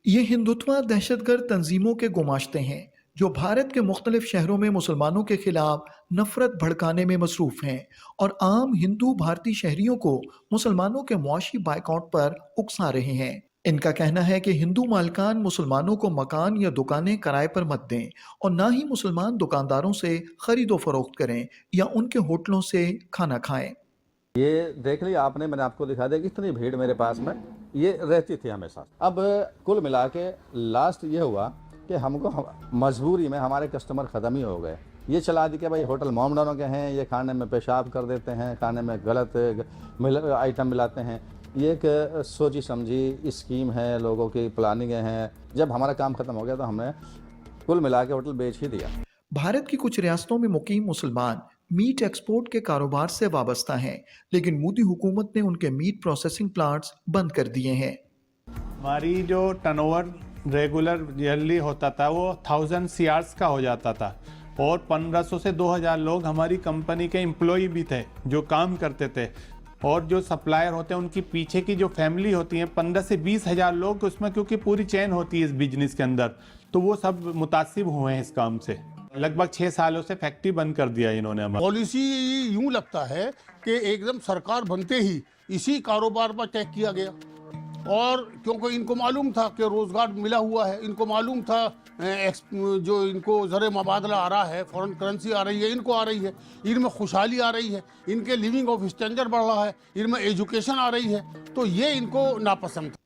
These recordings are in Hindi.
ये हिंदुत्व दहशतगर्द तंजीमों के गुमाश्ते हैं जो भारत के मुख्तलिफ शहरों में मुसलमानों के खिलाफ नफरत भड़काने में मसरूफ हैं और आम हिंदू भारतीय शहरियों को मुसलमानों के मुआशी बायकॉट पर उकसा रहे हैं। इनका कहना है कि हिंदू मालिकान मुसलमानों को मकान या दुकानें किराए पर मत दें और ना ही मुसलमान दुकानदारों से खरीदो फरोख्त करें या उनके होटलों से खाना खाएं। ये देख लिया आपने, मैंने आपको दिखा दिया कि कितनी भीड़ मेरे पास में ये रहती थी हमेशा। अब कुल मिला के लास्ट ये हुआ कि हमको मजबूरी में हमारे कस्टमर ख़त्म ही हो गए। ये चला दी कि भाई होटल मोमडनों के हैं, ये खाने में पेशाब कर देते हैं, खाने में गलत आइटम मिलाते हैं। ये एक सोची समझी स्कीम है, लोगों की प्लानिंग हैं। जब हमारा काम ख़त्म हो गया तो हमने कुल मिला के होटल बेच ही दिया। भारत की कुछ रियासतों में मुकीम मुसलमान मीट एक्सपोर्ट के कारोबार से वाबस्ता हैं, लेकिन मोदी हुकूमत ने उनके मीट प्रोसेसिंग प्लांट्स बंद कर दिए हैं। हमारी जो टर्नओवर रेगुलर ईयरली होता था वो 1000 CRs का हो जाता था और 1500 से 2000 लोग हमारी कंपनी के एम्प्लॉय भी थे जो काम करते थे, और जो सप्लायर होते हैं उनकी पीछे की जो फैमिली होती है 15 से 20 हजार लोग उसमें, क्योंकि पूरी चेन होती है इस बिजनेस के अंदर, तो वो सब मुतासिब हुए हैं इस काम से। लगभग 6 सालों से फैक्ट्री बंद कर दिया इन्होंने। हमारा पॉलिसी यूं लगता है कि एकदम सरकार बनते ही इसी कारोबार पर तय किया गया, और क्योंकि इनको मालूम था कि रोजगार मिला हुआ है, इनको मालूम था जो इनको ज़र मुबादला आ रहा है, फॉरेन करेंसी आ रही है, इनको आ रही है, इनमें खुशहाली आ रही है, इनके लिविंग ऑफ स्टैंडर्ड बढ़ रहा है, इनमें एजुकेशन आ रही है, तो ये इनको नापसंद था।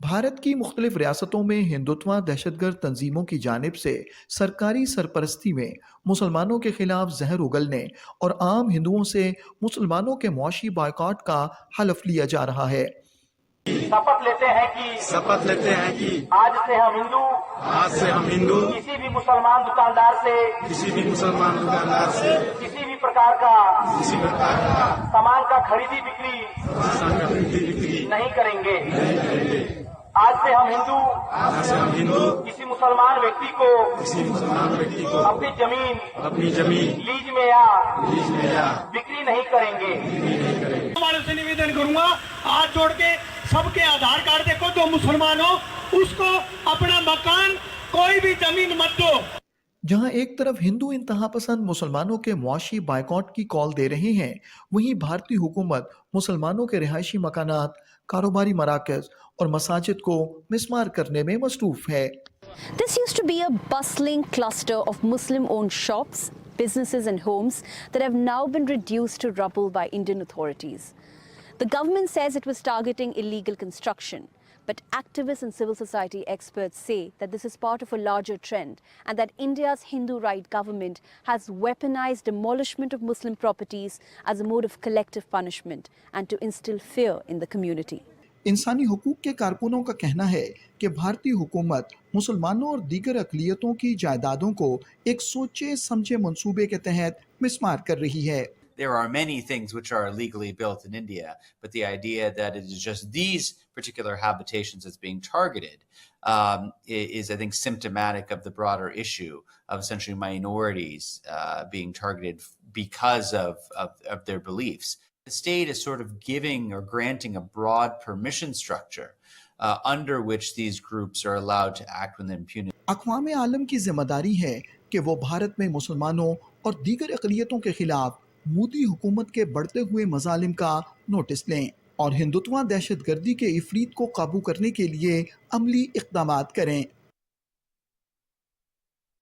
भारत की मुख्तलिफ रियासतों में हिंदुत्व दहशतगर्द तंजीमों की जानिब से सरकारी सरपरस्ती में मुसलमानों के खिलाफ जहर उगलने और आम हिंदुओं से मुसलमानों के मुआशी बायकॉट का हलफ लिया जा रहा है। शपथ लेते हैं कि आज से हम हिंदू किसी भी मुसलमान दुकानदार से किसी भी प्रकार का सामान का खरीदी बिक्री नहीं करेंगे। आज से हम हिंदू किसी मुसलमान व्यक्ति को अपनी जमीन लीज में या बिक्री नहीं करेंगे। हमारे से निवेदन करूंगा, हाथ जोड़ के सबके आधार कार्ड देखो, जो मुसलमान हो उसको अपना मकान, कोई भी जमीन मत दो। जहां एक तरफ हिंदू इंतहा पसंद मुसलमानों के मुआशी बायकॉट की कॉल दे रहे हैं, वहीं भारतीय हुकूमत मुसलमानों के रिहायशी मकानात, कारोबारी मराकज और मसाजिद को मिस्मार करने में मसरूफ है। This used to be a bustling cluster of Muslim-owned shops, businesses and homes that have now been reduced to rubble by Indian authorities. The government says it was targeting illegal construction, but activists and civil society experts say that this is part of a larger trend and that India's Hindu right government has weaponized demolishment of Muslim properties as a mode of collective punishment and to instill fear in the community. इंसानी हुकूक के कारकुनों का कहना है कि भारतीय हुकूमत मुसलमानों और दीगर अक़लियतों की जायदादों को एक सोचे समझे मंसूबे के तहत मिस्मार कर रही है। There are many things which are illegally built in India, but the idea that it is just these particular habitations that's being targeted is, I think, symptomatic of the broader issue of essentially minorities being targeted because of their beliefs. The state is sort of giving or granting a broad permission structure under which these groups are allowed to act with impunity. अक़वाम आलम की जिम्मेदारी है कि वो भारत में मुसलमानों और दीगर अक़लियतों के खिलाफ मोदी हुकूमत के बढ़ते हुए मजालिम का नोटिस लें और हिंदुत्व दहशतगर्दी के इफरीत को काबू करने के लिए अमली इक़दामात करें।